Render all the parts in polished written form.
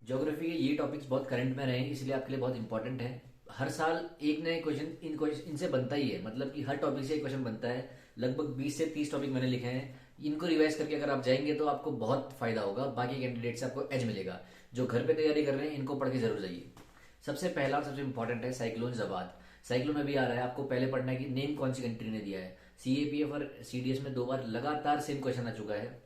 Geography के ये topics बहुत करंट में रहे हैं, इसलिए आपके लिए बहुत इंपॉर्टेंट है। हर साल एक नए क्वेश्चन इनसे बनता ही है, मतलब कि हर टॉपिक से एक क्वेश्चन बनता है। लगभग 20 से 30 टॉपिक मैंने लिखे हैं। इनको रिवाइज करके अगर आप जाएंगे तो आपको बहुत फायदा होगा, बाकी कैंडिडेट से आपको एज मिलेगा। जो घर पे तैयारी कर रहे हैं इनको पढ़ के जरूर जाइए। सबसे पहला और सबसे इंपॉर्टेंट है साइक्लोन जवाद। साइक्लोन अभी आ रहा है, आपको पहले पढ़ना है कि नेम कौन सी कंट्री ने दिया है। सीएपीएफ और सीडीएस में 2 बार लगातार सेम क्वेश्चन आ चुका है।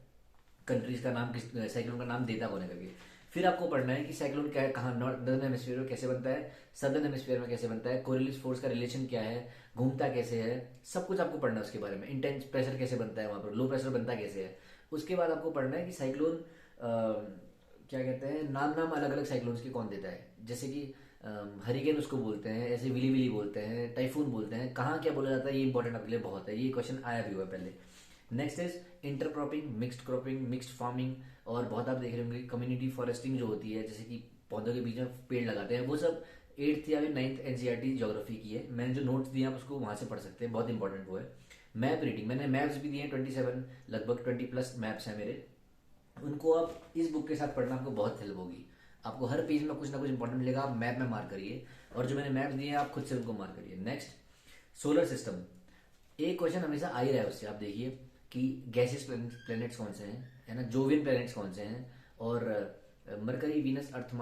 कंट्रीज का नाम, किस साइक्लोन का नाम देता कौन है करके। फिर आपको पढ़ना है कि साइक्लोन क्या है, कहाँ नॉर्दर्न हेमिस्फीयर में कैसे बनता है, सदर्न हेमिस्फीयर में कैसे बनता है, कोरियलिस फोर्स का रिलेशन क्या है, घूमता कैसे है, सब कुछ आपको पढ़ना है उसके बारे में। इंटेंस प्रेशर कैसे बनता है वहां पर, लो प्रेशर बनता कैसे है। उसके बाद आपको पढ़ना है कि साइक्लोन क्या कहते हैं, नाम नाम अलग अलग साइक्लोन्स के कौन देता है। जैसे कि हरिकेन उसको बोलते हैं, ऐसे विली विली बोलते हैं, टाइफून बोलते हैं, कहाँ क्या बोला जाता है, ये इंपॉर्टेंट आपके लिए बहुत है। ये क्वेश्चन आया भी हुआ है पहले। Next is intercropping, mixed cropping, mixed farming. और बहुत आप देख रहे होंगे कम्युनिटी फॉरेस्टिंग जो होती है, जैसे कि पौधों के बीच में पेड़ लगाते हैं, वो सब 8th या फिर 9th एनसीईआरटी ज्योग्राफी की है। मैंने जो नोट्स दिए आप उसको वहां से पढ़ सकते हैं, बहुत इंपॉर्टेंट वो है। मैप रीडिंग, मैंने मैप्स भी दिए हैं 27, लगभग 20+ मैप्स हैं मेरे। उनको आप इस बुक के साथ पढ़ना, आपको बहुत हेल्प होगी। आपको हर पेज में कुछ ना कुछ इंपॉर्टेंट मिलेगा, आप मैप में मार्क करिए। और जो मैंने मैप दिए हैं आप खुद से उनको मार्क करिए। Next, solar system. एक क्वेश्चन हमेशा आ ही रहा है उससे, आप देखिए कि गैसियस प्लैनेट्स कौन से हैं, है ना, जोवियन प्लैनेट्स कौन से हैं। और मरकरी, वीनस, अर्थ,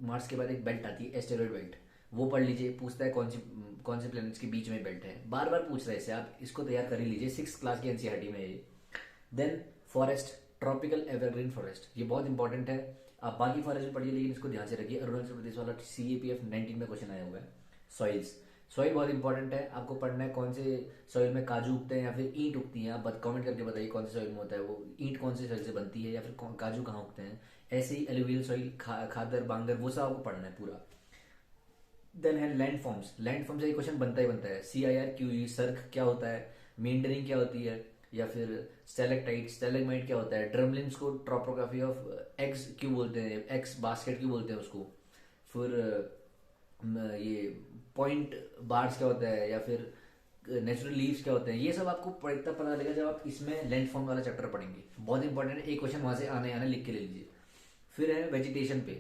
मार्स के बाद एक बेल्ट आती है एस्टेरॉयड बेल्ट, वो पढ़ लीजिए। पूछता है कौन से प्लैनेट्स के बीच में बेल्ट है, बार बार पूछ रहे हैं इसे, आप इसको तैयार कर ही लीजिए, 6th क्लास की एनसीईआरटी में है ये। Then forest, tropical evergreen forest, ये बहुत इंपॉर्टेंट है। आप बाकी फॉरेस्ट भी पढ़िए, लेकिन इसको ध्यान से रखिए, अरुणाचल प्रदेश वाला CAPF 19 में क्वेश्चन आया हुआ है। सॉइल्स, सॉइल बहुत इंपॉर्टेंट है, आपको पढ़ना है कौन से सॉइल में काजू उगते हैं या फिर ईंट उगती हैं। आप कमेंट करके बताइए कौन से सॉइल में होता है वो, ईंट कौन से सॉइल से बनती है, या फिर काजू कहाँ उगते हैं। ऐसे ही एलुवियल सॉइल, खादर, बांगर, वो सब आपको पढ़ना है पूरा। देन है लैंड फॉर्म्स। लैंड फॉर्म से एक क्वेश्चन बनता ही बनता है, CIRQE, सर्क क्या होता है, मेंडरिंग क्या होती है, या फिर स्टेलेक्टाइट, स्टेलेगमाइट क्या होता है, ड्रमलिन्स को ट्रोपोग्राफी ऑफ एग्स क्यों बोलते हैं, एक्स बास्केट क्यों बोलते हैं उसको। फिर ये पॉइंट बार्स क्या होता है, या फिर नेचुरल लीव्स क्या होते हैं। ये सब आपको तब पता लगेगा जब आप इसमें लैंड फॉर्म वाला चैप्टर पढ़ेंगे, बहुत इंपॉर्टेंट है। एक क्वेश्चन वहां से आने आने लिख के ले लीजिए। फिर है वेजिटेशन पे,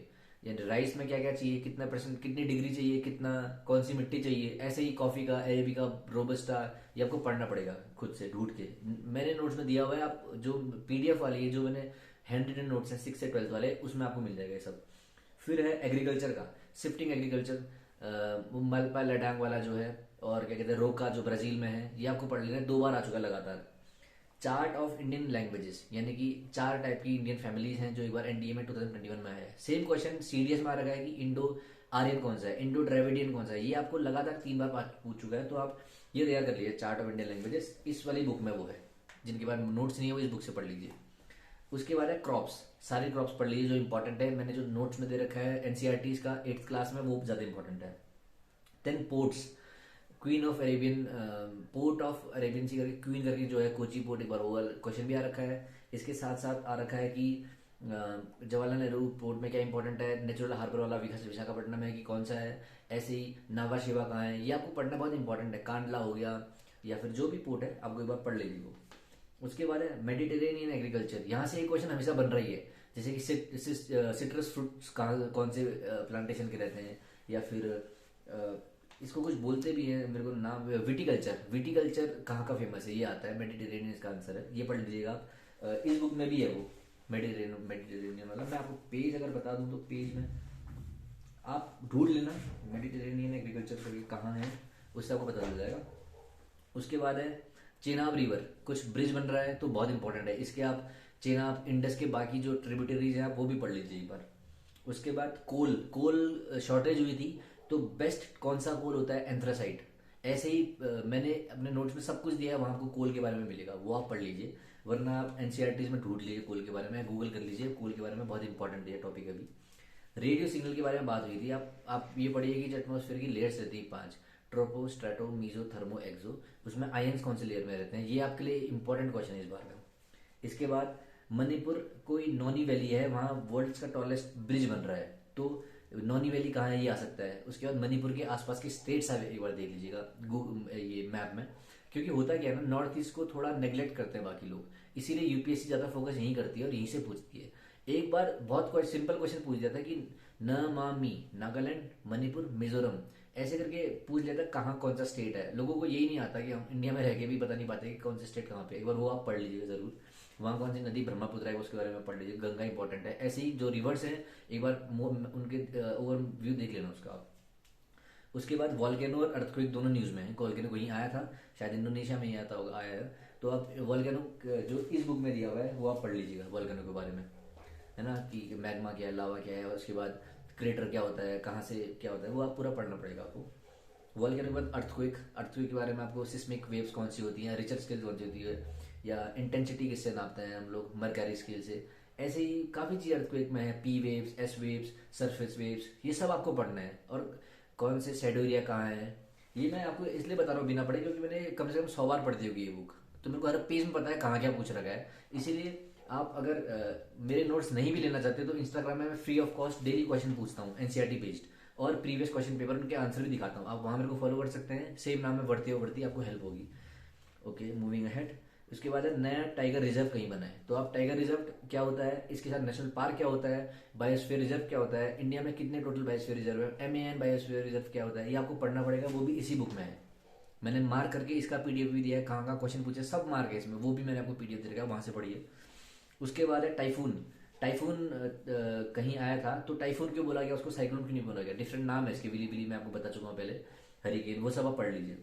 यानी राइस में क्या क्या चाहिए, कितना परसेंट, कितनी डिग्री चाहिए, कितना, कौन सी मिट्टी चाहिए। ऐसे ही कॉफी का, अरेबिका, रोबस्टा, ये आपको पढ़ना पड़ेगा खुद से ढूंढ के। मैंने नोट्स में दिया हुआ है, आप जो PDF वाली है, जो मैंने हैंड रिटन नोट्स हैं 6 से 12th वाले, उसमें आपको मिल जाएगा ये सब। फिर है एग्रीकल्चर का, शिफ्टिंग एग्रीकल्चर, मलपा लडांग वाला जो है, और क्या कहते हैं रोका जो ब्राजील में है, ये आपको पढ़ लेना है, 2 बार आ चुका है लगातार। चार्ट ऑफ इंडियन लैंग्वेजेस, यानी कि 4 टाइप की इंडियन फैमिलीज हैं, जो एक बार NDA में 2021 में आया है। सेम क्वेश्चन CDS में आ रखा है कि इंडो आर्यन कौन सा है, इंडो ड्रेविडियन कौन सा है। ये आपको लगातार 3 बार पूछ चुका है, तो आप ये तैयार कर लीजिए। चार्ट ऑफ इंडियन लैंग्वेजेस इस वाली बुक में वो है, जिनके पास नोट्स नहीं है वो इस बुक से पढ़ लीजिए। उसके बाद है क्रॉप्स, सारे क्रॉप्स पढ़ लीजिए जो इंपॉर्टेंट है। मैंने जो नोट्स में दे रखा है एनसीईआरटी का 8th क्लास में, वो ज्यादा इंपॉर्टेंट है। Then ports, queen of Arabian, port of Arabian sea करके, क्वीन करके जो है कोची पोर्ट, एक बार वो क्वेश्चन भी आ रखा है। इसके साथ साथ आ रखा है कि जवाहरलाल नेहरू पोर्ट में क्या इंपॉर्टेंट है, नेचुरल हार्बर वाला विशाखापट्टनम है कि कौन सा है। ऐसे ही नावा शिवा कहाँ है, ये आपको पढ़ना बहुत इंपॉर्टेंट है। कांडला हो गया, या फिर जो भी पोर्ट है आपको एक बार पढ़ लीजिए वो। उसके बाद है मेडिटेरेनियन एग्रीकल्चर, यहाँ से एक क्वेश्चन हमेशा बन रही है, जैसे कि सिट्रस फ्रूट्स कहाँ, कौन से प्लांटेशन के रहते हैं, या फिर इसको कुछ बोलते भी हैं, मेरे को नाम, विटिकल्चर, विटिकल्चर कहाँ का फेमस है, ये आता है। मेडिटेरेनियन इसका आंसर है, ये पढ़ लीजिएगा आप। इस बुक में भी है वो मेडिटेरेनियन वाला। मैं आपको पेज अगर बता दूं तो पेज में आप ढूंढ लेना, मेडिटेरेनियन एग्रीकल्चर करके कहाँ है, उससे आपको पता चल जाएगा। उसके बाद है चेनाब रिवर, कुछ ब्रिज बन रहा है तो बहुत इंपॉर्टेंट है इसके। आप चेनाब, इंडस के बाकी जो ट्रिब्यूटरीज हैं आप वो भी पढ़ लीजिए एक बार। उसके बाद कोल शॉर्टेज हुई थी, तो बेस्ट कौन सा कोल होता है, एंथ्रासाइट। ऐसे ही मैंने अपने नोट्स में सब कुछ दिया है, वहां आपको कोल के बारे में मिलेगा, वो आप पढ़ लीजिए। वरना आप एनसीईआरटीज में ढूंढ लीजिए कोल के बारे में, गूगल कर लीजिए कोल के बारे में, बहुत इंपॉर्टेंट है टॉपिक। अभी रेडियो सिग्नल के बारे में बात हुई थी, आप ये पढ़िए कि एटमोस्फेयर की लेयर्स रहती है 5, ट्रोपो, स्ट्रेटो, मीजो, थर्मो, एक्सो। उसमें आयंस कौन से लेयर में रहते हैं, ये आपके लिए इंपॉर्टेंट क्वेश्चन है इस बार में। इसके बाद मणिपुर कोई नौनी वैली है, वहां वर्ल्ड का टॉलेस्ट ब्रिज बन रहा है, तो नौनी वैली कहाँ है ये आ सकता है। उसके बाद मणिपुर के आसपास के स्टेट्स आप एक बार देख लीजिएगा ये मैप में, क्योंकि होता क्या है ना, नॉर्थ ईस्ट को थोड़ा नेग्लेक्ट करते हैं बाकी लोग, इसीलिए यूपीएससी ज्यादा फोकस यहीं करती है और यहीं से पूछती है। एक बार बहुत कोई सिंपल क्वेश्चन पूछ दिया था कि न मा मी नागालैंड मणिपुर मिजोरम ऐसे करके पूछ लिया था कहाँ कौन सा स्टेट है। लोगों को यही नहीं आता कि हम इंडिया में रह के भी बता नहीं पाते कि कौन सा स्टेट कहाँ पे। एक बार वो आप पढ़ लीजिएगा जरूर। वहाँ कौन सी नदी ब्रह्मपुत्र है उसके बारे में पढ़ लीजिए। गंगा इंपॉर्टेंट है। ऐसे ही जो रिवर्स हैं एक बार उनके ओवरव्यू देख लेना उसका आप। उसके बाद वॉल्केनो और अर्थक्वेक दोनों न्यूज़ में है। वॉल्केनो कहीं आया था, शायद इंडोनेशिया में ही आता होगा, आया है। तो आप वॉल्केनो जो इस बुक में दिया हुआ है वो आप पढ़ लीजिएगा वॉल्केनो के बारे में, है ना, कि मैग्मा क्या है, लावा क्या है, उसके बाद क्रेटर क्या होता है, कहाँ से क्या होता है, वो आप पूरा पढ़ना पड़ेगा आपको। वॉल्केनो के बाद अर्थक्वेक, अर्थक्वेक के बारे में आपको सिस्मिक वेव्स कौन सी होती हैं, रिचर स्केल कौन सी होती है, या इंटेंसिटी किससे नापते हैं हम लोग, मरकरी स्केल से। ऐसे ही काफ़ी चीज़ अर्थक्वेक में है, P waves, S waves, surface waves, ये सब आपको पढ़ना है। और कौन से शैडो एरिया कहाँ है, ये मैं आपको इसलिए बता रहा हूँ बिना पढ़े क्योंकि मैंने कम से कम 100 बार पढ़ दी होगी ये बुक। तो मेरे को हर पेज में पता है कहाँ क्या पूछ रखा है। इसीलिए आप अगर मेरे नोट्स नहीं भी लेना चाहते तो इंस्टाग्राम में मैं free of cost daily question पूछता हूँ एनसीईआरटी बेस्ड, और प्रीवियस क्वेश्चन पेपर उनके आंसर भी दिखाता हूँ। आप वहाँ मेरे को फॉलो कर सकते हैं, सेम नाम में बढ़ती हो बढ़ती आपको हेल्प होगी। Okay, moving ahead. उसके बाद है नया टाइगर रिजर्व कहीं बना है। तो आप टाइगर रिजर्व क्या होता है, इसके साथ नेशनल पार्क क्या होता है, बायोस्फीयर रिजर्व क्या होता है, इंडिया में कितने टोटल बायोस्फीयर रिजर्व है, MAN बायोस्फीयर रिजर्व क्या होता है, ये आपको पढ़ना पड़ेगा। वो भी इसी बुक में है। मैंने मार्क करके इसका PDF भी दिया है, कहाँ कहाँ क्वेश्चन पूछे सब मार्क है इसमें, वो भी मैंने आपको PDF दे रखा है, वहाँ से पढ़िए। उसके बाद है टाइफून। टाइफून कहीं आया था तो टाइफून क्यों बोला गया, उसको साइक्लोन क्यों नहीं बोला गया, डिफरेंट नाम है इसके, बिली बिली मैं आपको बता चुका हूँ पहले, हरिकेन, वो सब आप पढ़ लीजिए।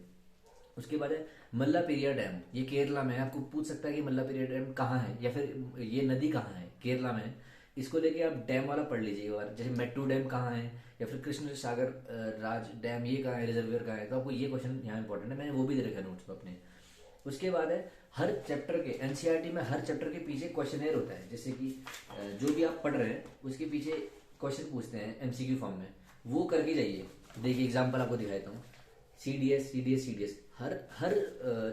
उसके बाद है मल्लापेरिया डैम, ये केरला में है। आपको पूछ सकता है कि मल्लापेरिया डैम कहाँ है, या फिर ये नदी कहाँ है, केरला में है। इसको लेके आप डैम वाला पढ़ लीजिए एक बार, जैसे मेट्टू डैम कहाँ है, या फिर कृष्ण सागर राज डैम ये कहाँ है, रिजर्वियर कहाँ है। तो आपको ये क्वेश्चन यहाँ इंपॉर्टेंट है, मैंने वो भी दे रखा है नोट्स में अपने। उसके बाद है हर चैप्टर के, एनसीईआरटी में हर चैप्टर के पीछे क्वेश्चनेयर होता है। जैसे कि जो भी आप पढ़ रहे हैं उसके पीछे क्वेश्चन पूछते हैं MCQ फॉर्म में, वो करके जाइए। देखिए एग्जाम्पल आपको दिखाता हूँ, CDS हर हर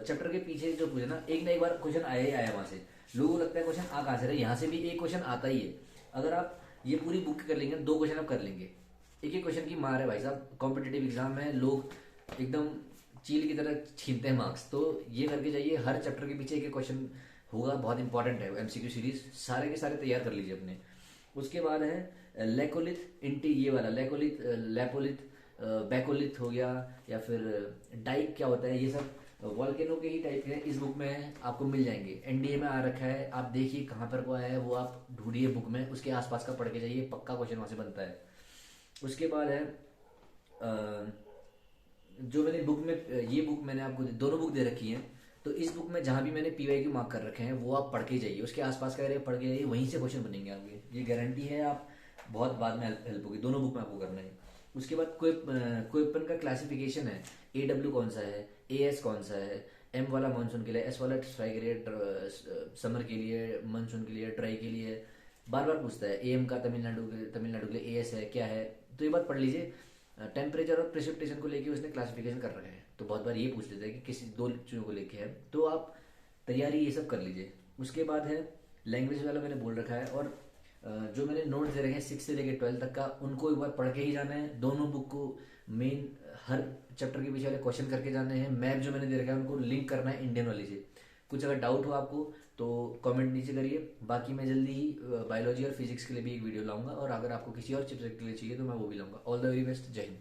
चैप्टर के पीछे जो पूछे ना एक बार क्वेश्चन आया ही आया वहां से। लोगों को लगता है क्वेश्चन आ कहाँ से रहा है, यहाँ से भी एक क्वेश्चन आता ही है। अगर आप ये पूरी बुक कर लेंगे 2 क्वेश्चन आप कर लेंगे। एक क्वेश्चन की मार है भाई साहब, कॉम्पिटेटिव एग्जाम में लोग एकदम चील की तरह छीनते हैं मार्क्स। तो ये करके जाइए, हर चैप्टर के पीछे एक क्वेश्चन होगा, बहुत इंपॉर्टेंट है। MCQ सीरीज सारे के सारे तैयार कर लीजिए अपने। उसके बाद है लेकोलिथ इंटी, ये वाला लेकोलिथ, लेपोलिथ, बैकोलिथ हो गया, या फिर डाइक क्या होता है, ये सब वॉल्केनो के ही टाइप के इस बुक में आपको मिल जाएंगे। NDA में आ रखा है, आप देखिए कहाँ पर को आया है, वो आप ढूंढिए बुक में, उसके आसपास का पढ़ के जाइए, पक्का क्वेश्चन वहां से बनता है। उसके बाद है जो मैंने बुक में, ये बुक मैंने आपको दोनों बुक दे रखी हैं। तो इस बुक में जहाँ भी मैंने PYQ मार्क कर रखे हैं वो आप पढ़ के जाइए, उसके आसपास का एरिया पढ़ के जाइए, वहीं से क्वेश्चन बनेंगे आपके, ये गारंटी है। आप बहुत बाद में हेल्प होगी, दोनों बुक में आपको करना है। उसके बाद क्वेपन का क्लासिफिकेशन है, AW कौन सा है, AS कौन सा है, M वाला मानसून के लिए, S वाला स्ट्राई के लिए, समर के लिए, मानसून के लिए, ड्राई के लिए, बार बार पूछता है। AM का तमिलनाडु के लिए AS है क्या है, तो ये बात पढ़ लीजिए। टेम्परेचर और प्रेसिपिटेशन को लेके उसने क्लासिफिकेशन कर रखा है, तो बहुत बार ये पूछ लेते हैं कि किसी 2 चीज़ों को लेके है, तो आप तैयारी ये सब कर लीजिए। उसके बाद है लैंग्वेज वाला मैंने बोल रखा है, और जो मैंने नोट दे रखे हैं 6 से लेकर 12 तक का, उनको एक बार पढ़ के ही जाना है। दोनों बुक को मेन हर चैप्टर के पीछे वाले क्वेश्चन करके जाने हैं। मैप जो मैंने दे रखा है उनको लिंक करना है इंडियन वाली से। कुछ अगर डाउट हो आपको तो कमेंट नीचे करिए। बाकी मैं जल्दी ही बायोलॉजी और फिजिक्स के लिए भी एक वीडियो लाऊंगा, और अगर आपको किसी और सब्जेक्ट के लिए चाहिए तो मैं वो भी लाऊंगा। ऑल द वेरी बेस्ट, जय हिंद।